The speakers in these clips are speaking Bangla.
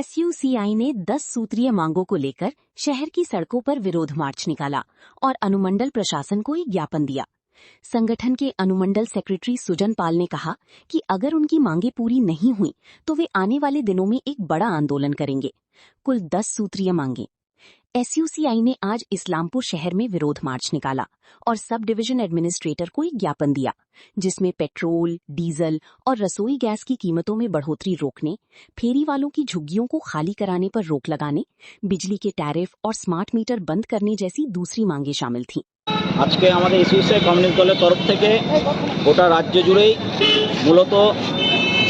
एसयूसीआई ने 10 सूत्रीय मांगों को लेकर शहर की सड़कों पर विरोध मार्च निकाला और अनुमंडल प्रशासन को एक ज्ञापन दिया। संगठन के अनुमंडल सेक्रेटरी सुजन पाल ने कहा कि अगर उनकी मांगें पूरी नहीं हुई तो वे आने वाले दिनों में एक बड़ा आंदोलन करेंगे। कुल 10 सूत्रीय मांगें। एसयूसीआई ने आज इस्लामपुर शहर में विरोध मार्च निकाला और सब डिवीजन एडमिनिस्ट्रेटर को एक ज्ञापन दिया, जिसमें पेट्रोल, डीजल और रसोई गैस की कीमतों में बढ़ोतरी रोकने, फेरी वालों की झुग्गियों को खाली कराने पर रोक लगाने, बिजली के टैरिफ और स्मार्ट मीटर बंद करने जैसी दूसरी मांगें शामिल थीं। आज के हमारे एसयूसीआई कम्युनिस्ट दलेर तरफ থেকে গোটা রাজ্য জুড়েই মূলত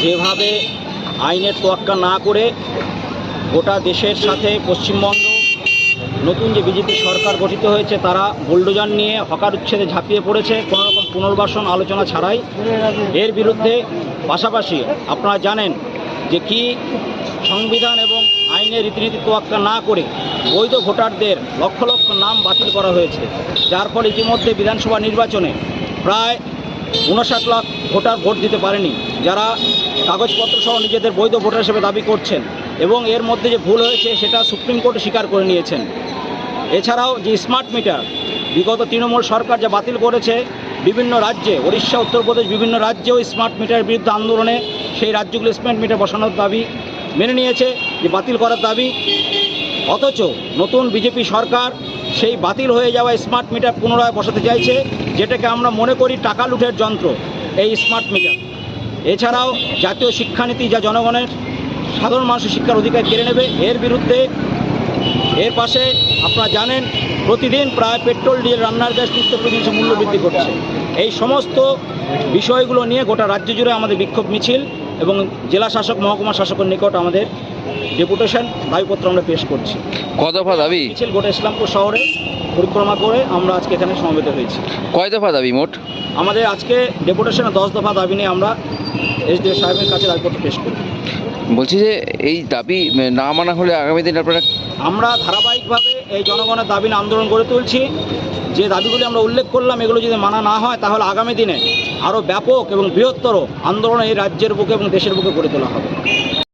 যেভাবে আইনের তোয়াক্কা না করে গোটা দেশের সাথে পশ্চিমবঙ্গ নতুন যে বিজেপি সরকার গঠিত হয়েছে তারা বুলডোজার নিয়ে হকার উচ্ছেদে ঝাঁপিয়ে পড়েছে কোনো রকম পুনর্বাসন আলোচনা ছাড়াই। এর বিরুদ্ধে পাশাপাশি আপনারা জানেন যে কি সংবিধান এবং আইনের রীতিনীতি তোয়াক্কা না করে বৈধ ভোটারদের লক্ষ লক্ষ নাম বাতিল করা হয়েছে, যার ফলে ইতিমধ্যে বিধানসভা নির্বাচনে প্রায় 59 লাখ ভোটার ভোট দিতে পারেনি, যারা কাগজপত্র সহ নিজেদের বৈধ ভোটার হিসেবে দাবি করছেন এবং এর মধ্যে যে ভুল হয়েছে সেটা সুপ্রিম কোর্টে স্বীকার করে নিয়েছেন। এছাড়াও যে স্মার্ট মিটার বিগত তৃণমূল সরকার যা বাতিল করেছে, বিভিন্ন রাজ্যে ওড়িশা, উত্তরপ্রদেশ বিভিন্ন রাজ্যেও স্মার্ট মিটারের বিরুদ্ধে আন্দোলনে সেই রাজ্যগুলো স্মার্ট মিটার বসানোর দাবি মেনে নিয়েছে, যে বাতিল করার দাবি। অথচ নতুন বিজেপি সরকার সেই বাতিল হয়ে যাওয়া স্মার্ট মিটার পুনরায় বসাতে চাইছে, যেটাকে আমরা মনে করি টাকা লুটের যন্ত্র এই স্মার্ট মিটার। এছাড়াও জাতীয় শিক্ষানীতি যা জনগণের সাধারণ মানুষের শিক্ষার অধিকার কেড়ে নেবে, এর বিরুদ্ধে। এর পাশে আপনারা জানেন প্রতিদিন প্রায় পেট্রোল, ডিজেল, রান্নার গ্যাস নিত্য প্রয়োজনীয় মূল্য বৃদ্ধি করছে। এই সমস্ত বিষয়গুলো নিয়ে গোটা রাজ্য জুড়ে আমাদের বিক্ষোভ মিছিল এবং জেলা শাসক, মহকুমা শাসকের নিকট আমাদের ডেপুটেশন দাবিপত্র আমরা পেশ করছি। কত দফা দাবি? মিছিল গোটা ইসলামপুর শহরে পরিক্রমা করে আমরা আজকে এখানে সমবেত হয়েছি। কয় দফা দাবি মোট? আমাদের আজকে ডেপুটেশনে 10 দফা দাবি নিয়ে আমরা এসডিও সাহেবের কাছে দাবিপত্র পেশ করি। বলছি যে এই দাবি না মানা হলে আগামী দিন আপনারা? আমরা ধারাবাহিকভাবে এই জনগণের দাবি নিয়ে আন্দোলন গড়ে তুলছি। যে দাবিগুলি আমরা উল্লেখ করলাম এগুলো যদি মানা না হয় তাহলে আগামী দিনে আরও ব্যাপক এবং বৃহত্তর আন্দোলন এই রাজ্যের বুকে এবং দেশের বুকে গড়ে তোলা হবে।